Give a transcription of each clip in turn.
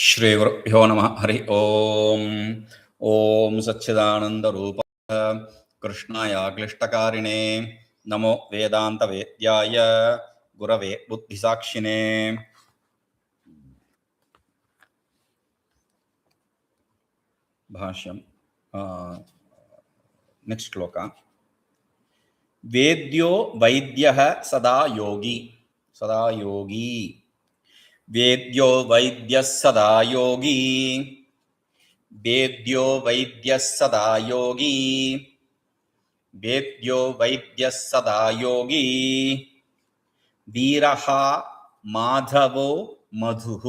ಶ್ರೀ ಗುರುಭ್ಯೋ ನಮಃ ಹರಿ ಓಂ. ಓಂ ಸಚ್ಚಿದಾನಂದರೂಪಾಯ ಕೃಷ್ಣಾಯ ಕ್ಲಿಷ್ಟಕಾರಿಣೇ ನಮೋ ವೇದಾಂತ ವೇದ್ಯಾಯ ಗುರವೇ ಬುದ್ಧಿಸಾಕ್ಷಿಣೇ. ಭಾಷ್ಯಂ. ನೆಕ್ಸ್ಟ್ ಶ್ಲೋಕ. ವೇದ್ಯೋ ವೈದ್ಯಃ ಸದಾ ಯೋಗಿ. ಸದಾ ಯೋಗಿ. वेद्यो वैद्यः सदा योगी. वेद्यो वैद्यः सदा योगी. वेद्यो वैद्यः सदा योगी. वीरहा माधवो मधुः.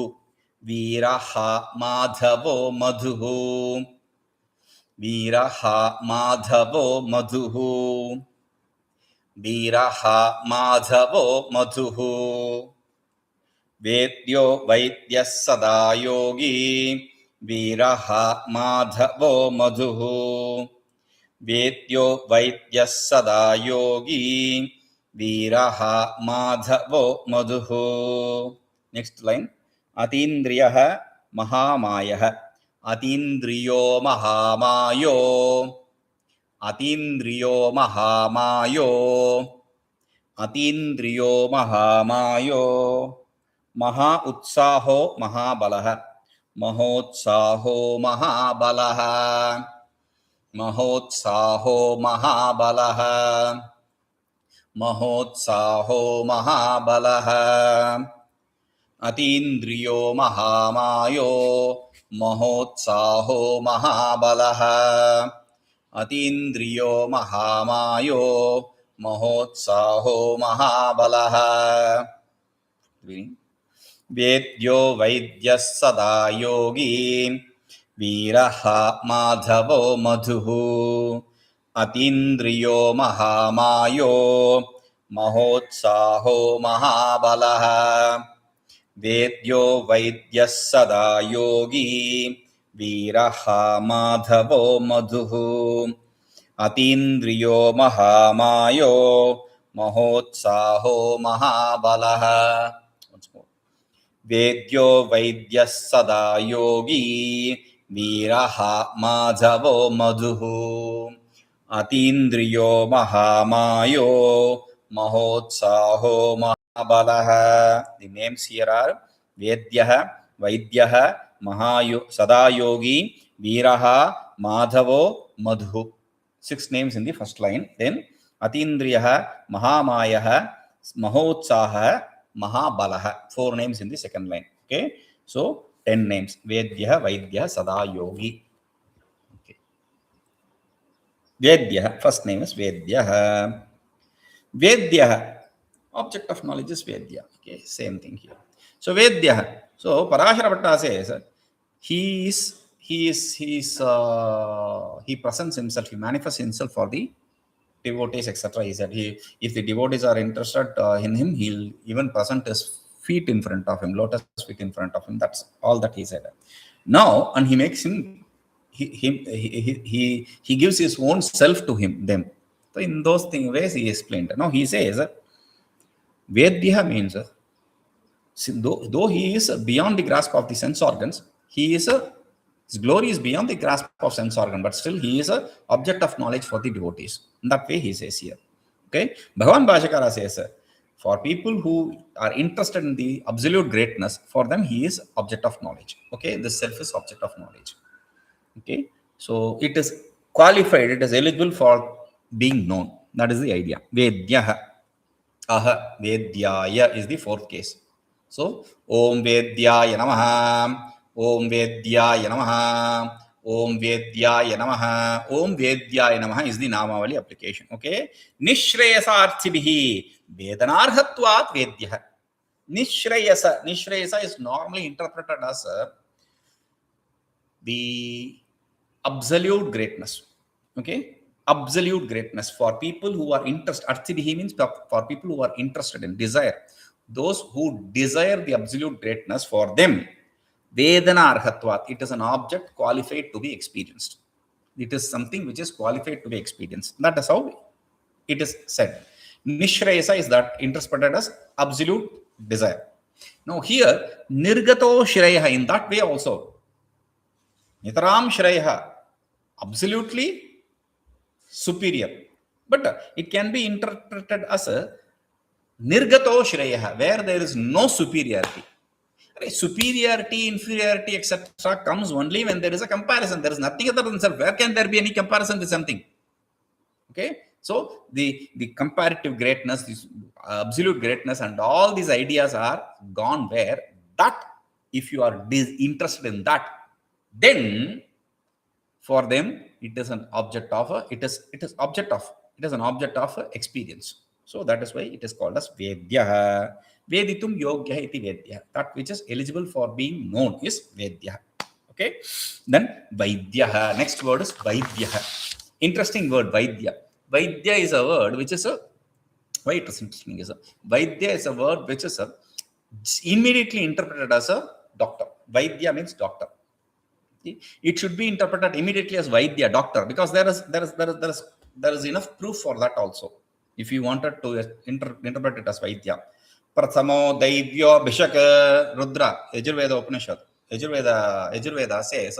वीरहा माधवो मधुः. वीरहा माधवो मधुः. वीरहा माधवो मधुः. वेद्यो वैद्यः सदा योगी. वीरहा माधवो मधुः. वेद्यो वैद्यः सदा योगी. वीरहा माधवो मधुः. Next line. अतीन्द्रियः महामायः. अतीन्द्रियो महामायो. अतीन्द्रियो महामायो. अतीन्द्रियो महामायो. महौत्साहो महाबलः. महोत्साहो महाबलः. महोत्साहो महाबलः. महोत्साहो महाबलः. अतीन्द्रियो महामायो. महोत्साहो महाबलः. अतीन्द्रियो महामायो. महोत्साहो महाबलः. वेद्यो वैद्यः सदा योगी. वीरहा माधवो मधुः. अतीन्द्रियो महामायो. महोत्साहो महाबलः. वेद्यो वैद्यः सदा योगी. वीरहा माधवो मधुः. अतीन्द्रियो महामायो. महोत्साहो महाबलः. वेद्यो वैद्यः सदा योगी. वीरहा माधवो मधुः. अतीन्द्रियो महामायो. महोत्साहो महाबलः. The names here are Vedyah, Vaidyaḥ, Mahayo, Sadāyogī, vīrahā, mādhavo, madhuḥ. 6 names in the first line. Then atīndriyo, mahāmāyah, mahotsāho, mahābalaḥ. 4 names in the second line. Okay, so 10 names. Vedyah, Vaidyaḥ, Sadāyogī. Okay. Vedyah, first name is Vedyah. Vedyah, object of knowledge is Vedya. Okay, same thing here. So Vedyah. So Parāśara Bhatta says he presents himself, he manifests himself for the devotees, etc. He said if the devotees are interested in him, he'll even present his feet in front of him, lotus feet in front of him. That's all that he said. Now, and he makes him, he gives his own self to them. So in those ways he explained. Now he says, Vedyah means, though he is beyond the grasp of the sense organs, his glory is beyond the grasp of sense organ, but still he is an object of knowledge for the devotees. In that way he says here. Okay, Bhagavan Bhāśakara says, for people who are interested in the absolute greatness, for them he is object of knowledge. Okay, the self is object of knowledge. Okay, so it is qualified, it is eligible for being known. That is the idea. Vedyah. Aha, Vedyāya is the fourth case. So, Om Vedyāya Namaha. Om Vedyāya Namaha. Om Vedyāya Namaha. Om Vedyāya Namaha is the Namavali application. Okay. Niḥśreyasārthibhirvedanārhatvād Vedyah. Niḥśreyasa is normally interpreted as the absolute greatness. Okay. Absolute greatness for people who are interested. Arthibhihi means for people who are interested in, desire. Those who desire the absolute greatness, for them, vedanārhatvād, it is an object qualified to be experienced. It is something which is qualified to be experienced. That is how it is said. Niḥśreyasa is that interpreted as absolute desire. Now here, nirgato shreyaha, in that way also. Nitaram shreyaha, absolutely superior. But it can be interpreted as a nirgato shreyaha, where there is no superiority. Superiority, inferiority, etc. comes only when there is a comparison. There is nothing other than self. Where can there be any comparison with something? Okay. So the comparative greatness, this absolute greatness, and all these ideas are gone where that if you are interested in that, then for them it is an object of an object of experience. So that is why it is called as vedyaḥ. Veditum yogyah iti vedyaḥ. That which is eligible for being known is vedyaḥ. Okay. Then vaidyaḥ. Next word is vaidyaḥ. Interesting word, vaidya. Vaidya is a word which is a, why it is interesting is a, vaidya is a word which is a, immediately interpreted as a doctor. Vaidya means doctor. It should be interpreted immediately as vaidya, doctor, because there is enough proof for that also. If you wanted to interpret it as vaidya. Prathamo daivyo bhishak rudra, Yajurveda Upanishad. Yajurveda says,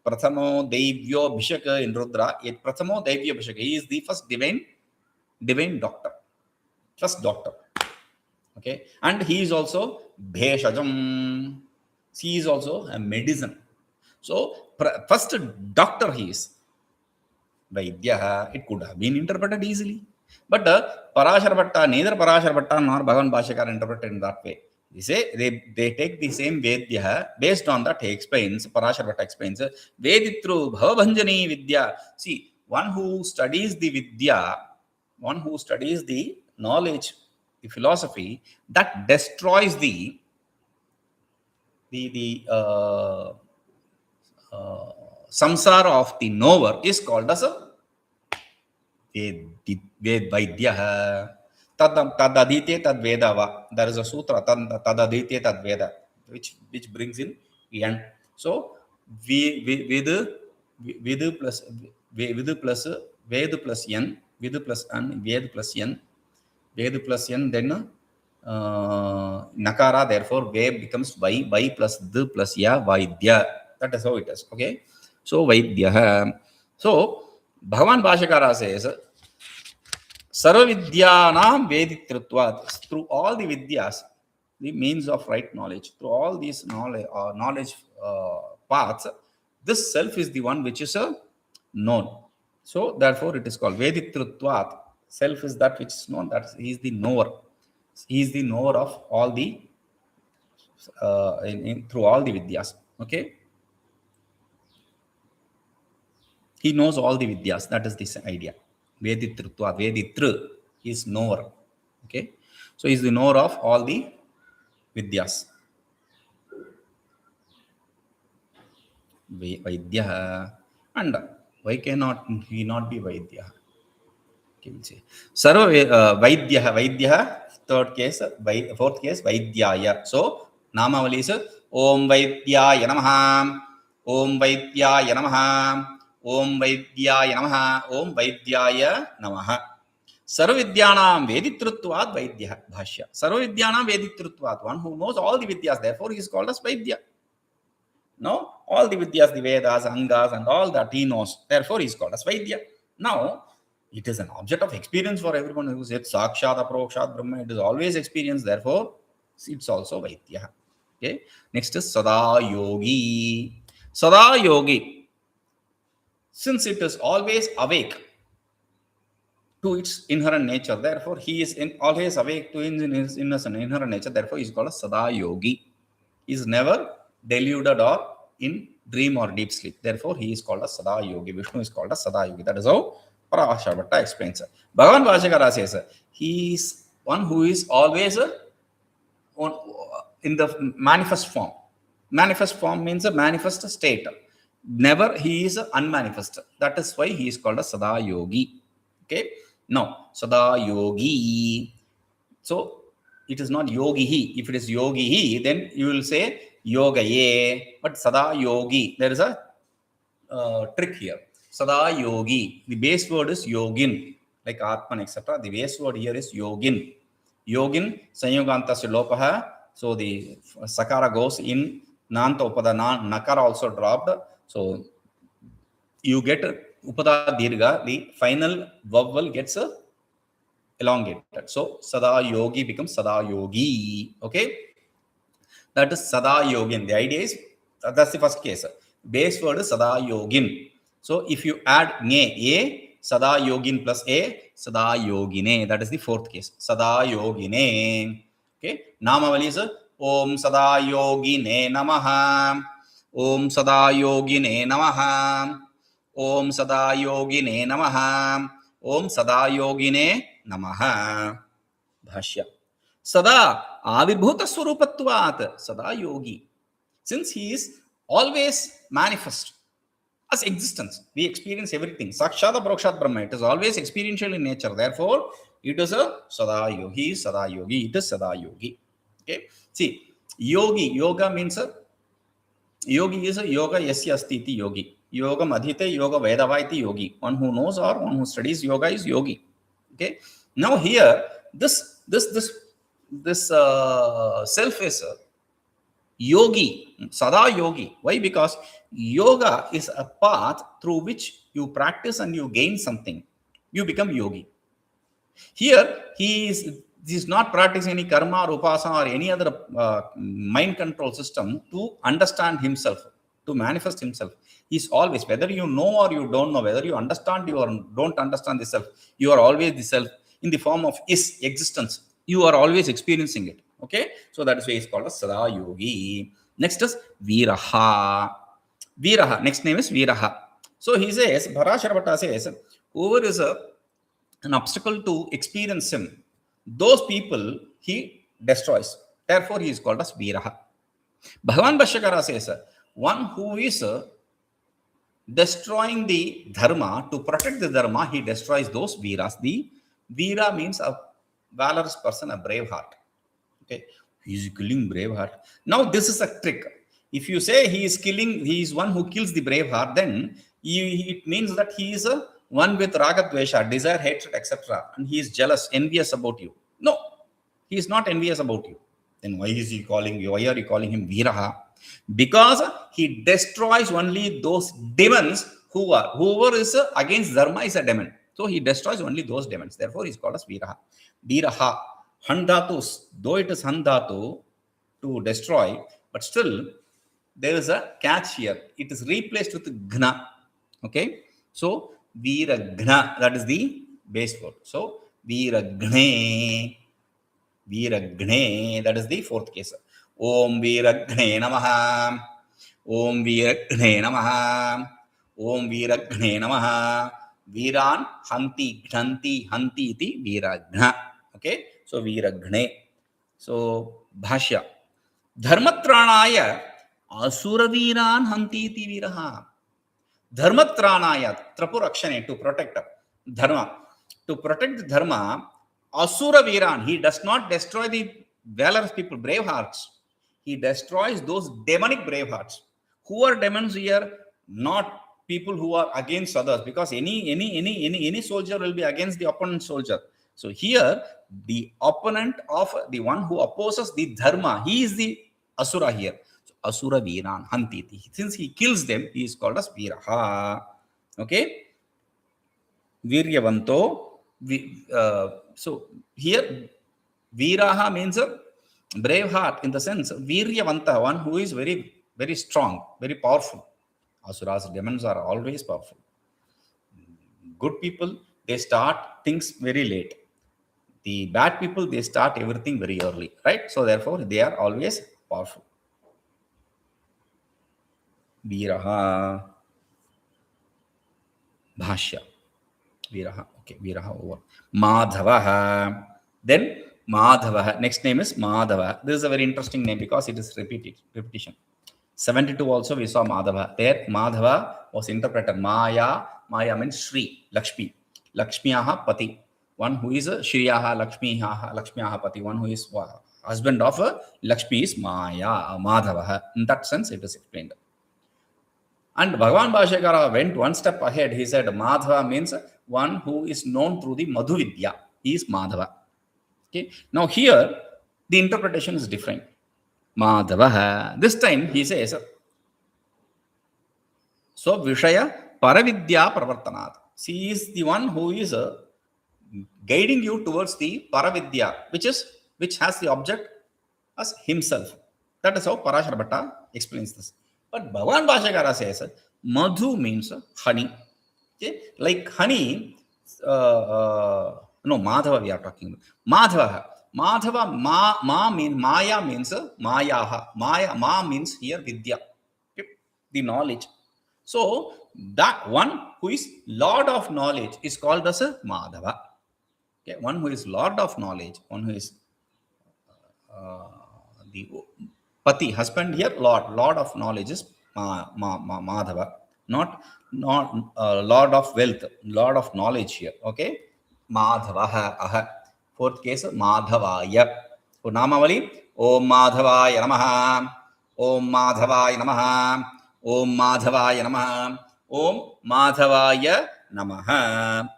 Prathamo daivyo bhishak in Rudra. Prathamo daivyo bhishak. He is the first divine doctor. First doctor. Okay. And he is also bheshajam. He is also a medicine. So, first doctor he is. Vaidyaḥ. It could have been interpreted easily. But Parashara Bhatta, neither Parashara Bhatta nor Bhagavan Bhashyakara interpreted in that way. They say they take the same vedyaḥ. Based on that, he explains, Parashara Bhatta explains, veditru bhavabhanjani vidya. See, one who studies the vidya, one who studies the knowledge, the philosophy, that destroys the samsara of the knower is called as a vaidyaḥ. Tadadite tad vedava. There is a sutra, tadadite tad veda, which brings in end. So vidu plus ved plus n, vidu plus an, ved plus n, then nakara, therefore ve becomes by plus d plus ya, vaidya. That is how it is. Okay. So vaidyaḥ. So Bhagavan Bhashyakara says, sarvavidyānāṃ veditṛtvād. Through all the vidyas, the means of right knowledge, through all these knowledge paths, this self is the one which is known. So therefore it is called veditṛtvād. Self is that which is known. That he is the knower. He is the knower of all the through all the vidyas. Okay. He knows all the vidyas. That is this idea. Veditṛtvād. Veditṛ is knower. Okay. So he is the knower of all the vidyas. Vaidyaḥ. And why cannot he not be vaidyaḥ? Okay, we'll see. Sarva vaidyaḥ. Vaidyaḥ. Third case, fourth case, vidyāyāḥ. So namavali is Om Vaidyaaya Namaha. Om Vaidyaaya Namaha. Om Vaidyaaya Namaha. Om Vaidyaaya Namaha. Sarvavidyānāṃ veditṛtvād vaidyaḥ. Bhāṣya. Sarvavidyānāṃ veditṛtvād. One who knows all the vidyas. Therefore, he is called as Vaidya. No, all the vidyas, the Vedas, Angas, and all that he knows. Therefore, he is called as Vaidya. Now, it is an object of experience for everyone who says sakshat aprokshat brahma. It is always experience. Therefore, it's also vaidyaḥ. Okay. Next is sadāyogī. Sadāyogī. Since it is always awake to its inherent nature, therefore he is always awake to his inherent nature. Therefore, he is called a sadāyogī. He is never deluded or in dream or deep sleep. Therefore, he is called a sadāyogī. Vishnu is called a sadāyogī. That is how Parashara Bhatta explains it. Bhagavan Bhashyakara says he is one who is always in the manifest form. Manifest form means a manifest state. Never he is unmanifest. That is why he is called a sadāyogī. Okay. Now, sadāyogī. So it is not yogi he. If it is yogi he, then you will say yogaye. But sadāyogī. There is a trick here. Sadāyogī. The base word is yogin. like Atman, etc. The base word here is yogin. Yogin, sanyogantasya lopaha. So the sakara goes in, nanta upada, nakara also dropped. So you get upada dirgha, the final vowel gets elongated. So sadāyogi becomes sadāyogī. Okay, that is sadāyogin. The idea is that's the first case. Base word is sadāyogin. So if you add a sadāyogin plus a sadāyogine, that is the fourth case. Sadāyogine. Okay, namavali is Om sadāyogine namaha. Om sadāyogine namaha. Om sadāyogine namaha. Om sadāyogine namaha. Bhashya. Sada āvirbhūtasvarūpatvāt. Sadāyogī. Since he is always manifest as existence, we experience everything. Sakshata Prokshat Brahma. It is always experiential in nature. Therefore, it is a sadāyogi. Sadāyogi. It is sadāyogi. Okay. See, yogi. Yoga means yogi is a yoga hāṣya-S18N163 yogi. Yoga madhite, yoga vedavaiti yogi. One who knows or one who studies yoga is yogi. Okay. Now here, this self is yogi, sadāyogi. Why? Because yoga is a path through which you practice and you gain something. You become yogi. Here, he is not practicing any karma or upasana or any other mind control system to understand himself, to manifest himself. He is always, whether you know or you don't know, whether you understand or don't understand the self, you are always the self in the form of is existence. You are always experiencing it. Okay, so that is why it's called as sadāyogi. Next is vīrahā. Vīrahā. Next name is vīrahā. So he says, Parāśara Bhatta says, whoever is an obstacle to experience him, those people he destroys. Therefore, he is called as vīrahā. Bhagwan Bhashyakara says, one who is destroying the dharma, to protect the dharma, he destroys those vīrās. The vīrā means a valorous person, a brave heart. Okay, he is killing brave heart. Now this is a trick. If you say he is one who kills the brave heart, then it means that he is one with raga dvesha, desire, hatred, etc. And he is jealous, envious about you. No, he is not envious about you. Then why is he calling you? Why are you calling him vīrahā? Because he destroys only those demons whoever is against dharma is a demon. So he destroys only those demons. Therefore, he is called as vīrahā. Vīrahā. Handhatus, though it is handhatu to destroy, but still there is a catch here. It is replaced with ghna. Okay, so vīraghna, that is the base word. So vīraghne, that is the fourth case. Om vīraghne namaha. Om vīraghne namaha. Om vīraghne namaha. Vīrān hantīti vīraghna. Okay. So vīraghne. So bhashya. Dharmatrāṇāya asurān hantīti vīrahā. Dharmatrāṇāya, trapurakshane, to protect dharma. To protect the dharma, asura vīrān, he does not destroy the valorous people, brave hearts. He destroys those demonic brave hearts. Who are demons here? Not people who are against others, because any soldier will be against the opponent soldier. So here, the opponent of the one who opposes the dharma, he is the asura here. So asura vīrān hantīti. Since he kills them, he is called as vīrahā. Okay. Viryavanto. So here, vīrahā means a brave heart, in the sense viryavanta, one who is very, very strong, very powerful. Asuras, demons are always powerful. Good people, they start things very late. The bad people, they start everything very early, right? So therefore, they are always powerful. Vīrahā. Bhashya. Vīrahā. Okay, vīrahā over. Mādhavaḥ. Then Mādhavaḥ. Next name is Mādhavaḥ. This is a very interesting name because it is repetition. 72 also we saw Mādhavaḥ. There Mādhava was interpreted māyā. Māyā means Shri, Lakshmi. Lakshmiyaha pati. One who is a Shriyaha, Lakshmiyaha pati. One who is husband of Lakshmi is māyā, Mādhavaḥ. In that sense, it is explained. And Bhagwan Bhashyakara went one step ahead. He said Mādhava means one who is known through the madhu vidya. He is Mādhava. Okay. Now here, the interpretation is different. Mādhavaḥ. This time he says, so Vishaya Paravidya Pravartanāt. She is the one who is guiding you towards the Paravidya, which has the object as himself. That is how Parashara Bhatta explains this. But Bhavān Bhashyakara says, Madhu means honey. Okay? Like honey, no, Mādhava we are talking about. Mādhavaḥ. Mādhava, māyā means māyā. Ma means here vidya, okay? The knowledge. So that one who is Lord of knowledge is called as a Mādhava. Okay? One who is Lord of knowledge, one who is the pati, husband here, Lord of knowledge is Mādhava, not Lord of wealth, Lord of knowledge here. Okay, Mādhavaḥ. Fourth case, Mādhavāya. So Namavali, Om Mādhavāya Namaha, Om Mādhavāya Namaha, Om Mādhavāya Namaha, Om Mādhavāya Namaha.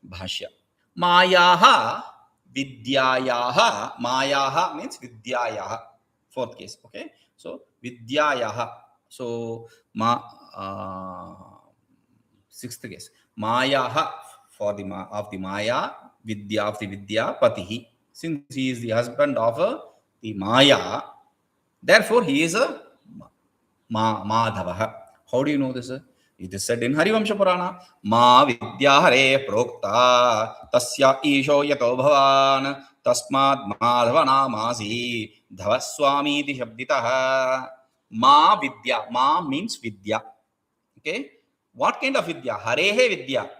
Bhashya. Māyā vidyāyāḥ. Māyā means vidyāyāḥ. Fourth case. Okay. So vidyāyāḥ. So sixth case. Māyā for the of the Māyā, vidya of the vidya, patiḥ. Since he is the husband of the Māyā, therefore he is a Mādhavaḥ. How do you know this? It is said in Harivamsha Purana, Ma vidya hareḥ proktā, tasyā īśo yato bhavān, tasmād mādhava nāmāsi, dhavasvāmīti shabditah. Ma vidya. Ma means vidya. Okay. What kind of vidya? Hareḥ vidya.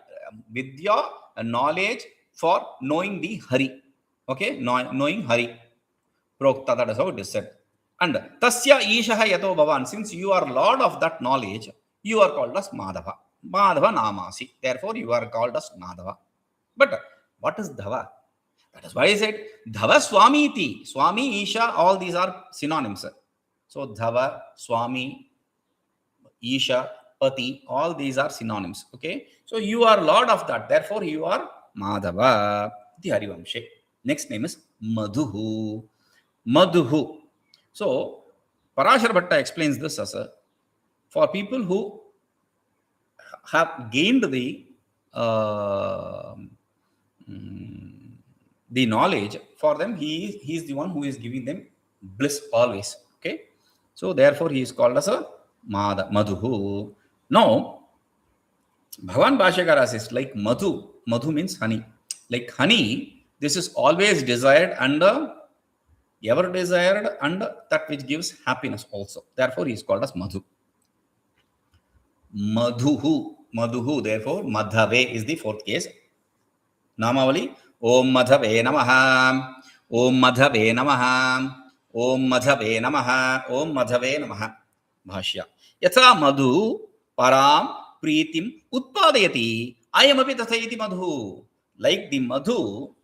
Vidya, a knowledge for knowing the Hari. Okay. Knowing Hari. Proktā, that is how it is said. And tasyā īśah yato bhavān. Since you are Lord of that knowledge, you are called as Mādhava. Mādhava nāmāsi. Therefore, you are called as Mādhava. But what is Dhava? That is why I said Dhava Swamiti. Swami, Isha, all these are synonyms. So Dhava, Swami, Isha, Pati, all these are synonyms. Okay. So you are Lord of that. Therefore, you are Mādhava. The Harivamshe. Next name is madhuḥ. Madhuḥ. So Parashara Bhatta explains this as for people who have gained the knowledge, for them he is the one who is giving them bliss always. Okay, so therefore he is called as a madhuḥ. Now Bhavān Bhashyakara says, like madhu means honey. Like honey, this is always desired and ever desired, and that which gives happiness also. Therefore he is called as madhu. Madhuḥ. Therefore mādhave is the fourth case. Namavali, Om Mādhave Namaha, Om Mādhave Namaha, Om Mādhave Namaha, Om Mādhave Namaha. Bhashya. Yatha madhu param pritim utpadayati, ayamapi tathayiti madhu. Like the madhu,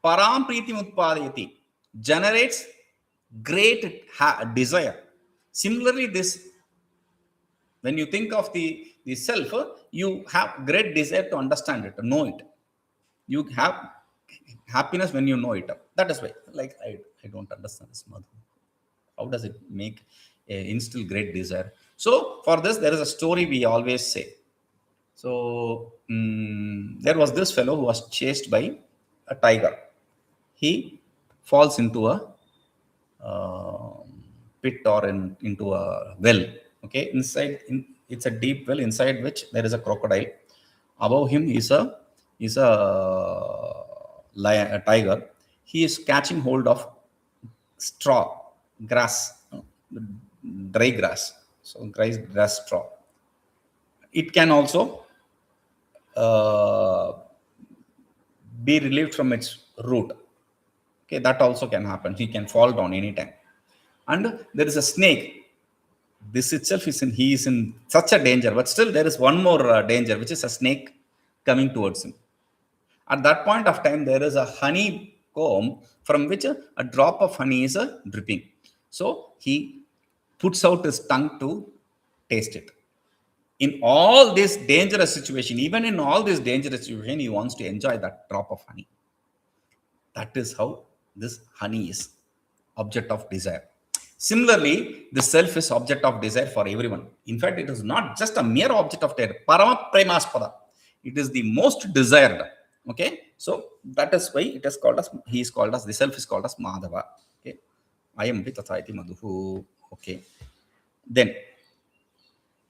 param pritim utpadayati, generates great desire. Similarly, this, when you think of the self, you have great desire to understand it, to know it. You have happiness when you know it. That is why, like, I don't understand this madhu. How does it instill great desire? So for this, there is a story we always say. So there was this fellow who was chased by a tiger. He falls into a pit or into a well. Okay, it's a deep well inside which there is a crocodile. Above him is a tiger. He is catching hold of straw, grass, dry grass. So grass straw. It can also be relieved from its root. Okay, that also can happen. He can fall down anytime. And there is a snake. This itself he is in such a danger, but still there is one more danger, which is a snake coming towards him. At that point of time, there is a honey comb from which a drop of honey is dripping. So he puts out his tongue to taste it. In all this dangerous situation, even in all this dangerous situation, he wants to enjoy that drop of honey. That is how this honey is object of desire. Similarly, the self is object of desire for everyone. In fact, it is not just a mere object of desire. Parama premaspada. It is the most desired. Okay, so that is why it is called as, he is called as, the self is called as mādhava. Okay, I am vitathaiti madhuḥ. Okay, then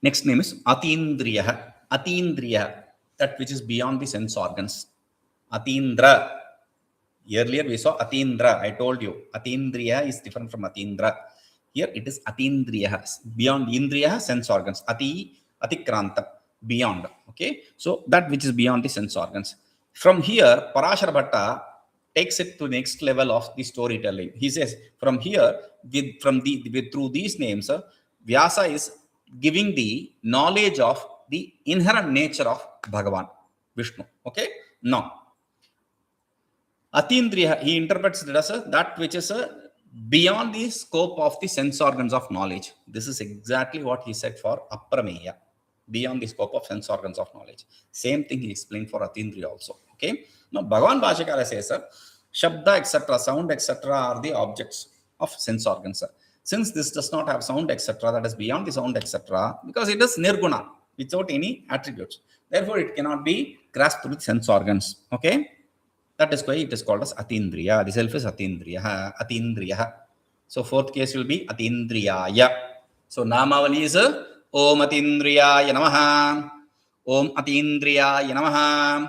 next name is atīndriyo. Atīndriyo, that which is beyond the sense organs. Atīndra. Earlier we saw atindra. I told you atīndriyo is different from atindra. Here it is atīndriyo, beyond indriya, sense organs. Atikranta, beyond. Okay, so that which is beyond the sense organs. From here, Parashara Bhatta takes it to the next level of the storytelling. He says, from here, through these names, Vyasa is giving the knowledge of the inherent nature of Bhagavan, Vishnu. Okay, now atīndriyo, he interprets it as that which is beyond the scope of the sense organs of knowledge. This is exactly what he said for aprameya, beyond the scope of sense organs of knowledge. Same thing he explained for atīndriyo also. Okay, now Bhagavan Bhashyakara says, Shabda, etc., sound, etc., are the objects of sense organs. Since this does not have sound, etc., that is beyond the sound, etc., because it is nirguna, without any attributes. Therefore, it cannot be grasped through the sense organs. Okay, that is why it is called as atīndriyo. The self is atīndriyo. So fourth case will be atīndriyāya. So namavali is Om atīndriyāya namaha. Om atīndriyāya namaha.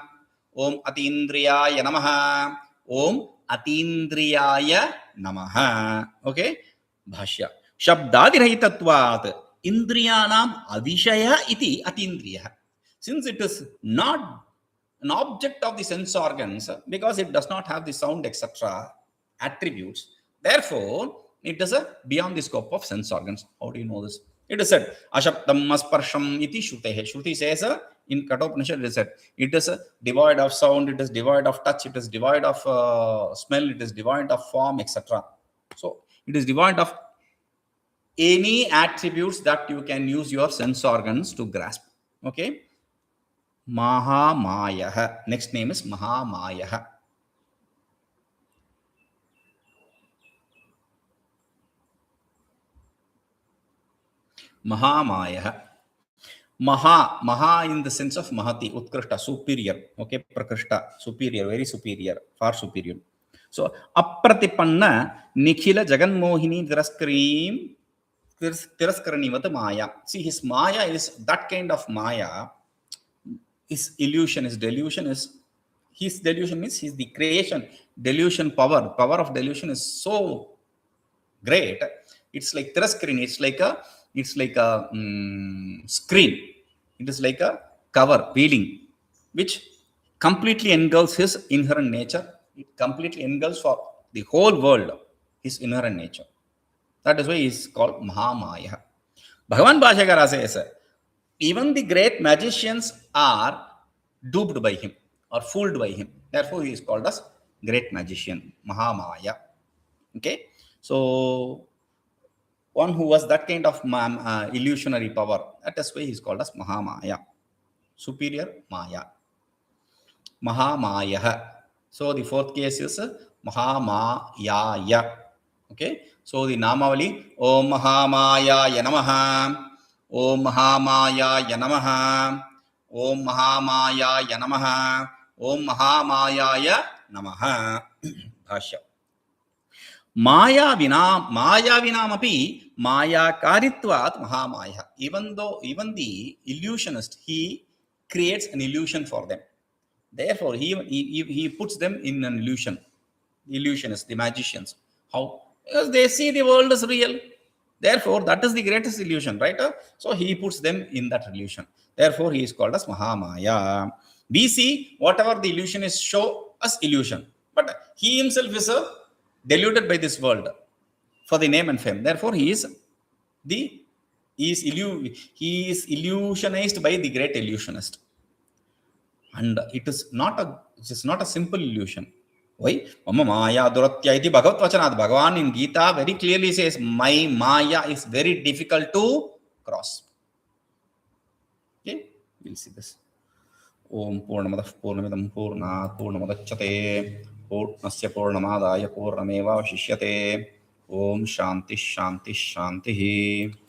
Om atīndriyāya namaha. Om atīndriyāya namaha. Okay. Bhashya. Shabdādirahitatvād indriyanāṃ avishaya iti atīndriyo. Since it is not an object of the sense organs, because it does not have the sound, etc., attributes, therefore it is beyond the scope of sense organs. How do you know this? It is said, Ashaptam asparsham iti shrutehe. Shruti says in Kathopanishad, it is said, it is devoid of sound, it is devoid of touch, it is devoid of smell, it is devoid of form, etc. So it is devoid of any attributes that you can use your sense organs to grasp. Okay. mahāmāyo. Next name is mahāmāyo. Mahāmāyo. Maha in the sense of mahati, utkrishta, superior. Okay, prakrishta, superior, very superior, far superior. So apratipanna nikhila jaganmohini tiraskaranivata māyā. See, his māyā is that kind of māyā. His illusion, his delusion is, his delusion means he's the creation, delusion power of delusion is so great. It's like tiraskarini, it's like a screen. It is like a cover, veiling, which completely engulfs his inherent nature. It completely engulfs for the whole world his inherent nature. That is why he is called mahāmāyo. Bhagavan Bhashyakara says, even the great magicians are duped by him or fooled by him. Therefore, he is called as great magician, mahāmāyo. Okay, so one who has that kind of illusionary power, that is why he is called as mahāmāyo, superior māyā. Mahāmāyo. So the fourth case is mahāmāyāya. Okay, so the namavali Om mahāmāyāya namaha. Om mahāmāyāya namaha. Om mahāmāyāya namaha. Om mahāmāyāya namaha. Bhashya. Māyā vinām api māyā kāritvāt mahāmāyo. Even the illusionist, he creates an illusion for them. Therefore, he puts them in an illusion. The illusionists, the magicians. How? Because they see the world as real. Therefore, that is the greatest illusion, right? So he puts them in that illusion. Therefore, he is called as mahāmāyo. We see whatever the illusionists show us illusion, but he himself is deluded by this world for the name and fame. Therefore, he is illusionized by the great illusionist. And it is not a simple illusion. Why? Mama Maya Duratya iti Bhagavat Vachanat. Bhagavan in Gita very clearly says, my Maya is very difficult to cross. We'll see this. Om Purnamadah Purnamidam Purnat Purnamudachyate Purnasya Purnamadaya Purnameva Vashishyate. Om Shanti Shanti Shanti.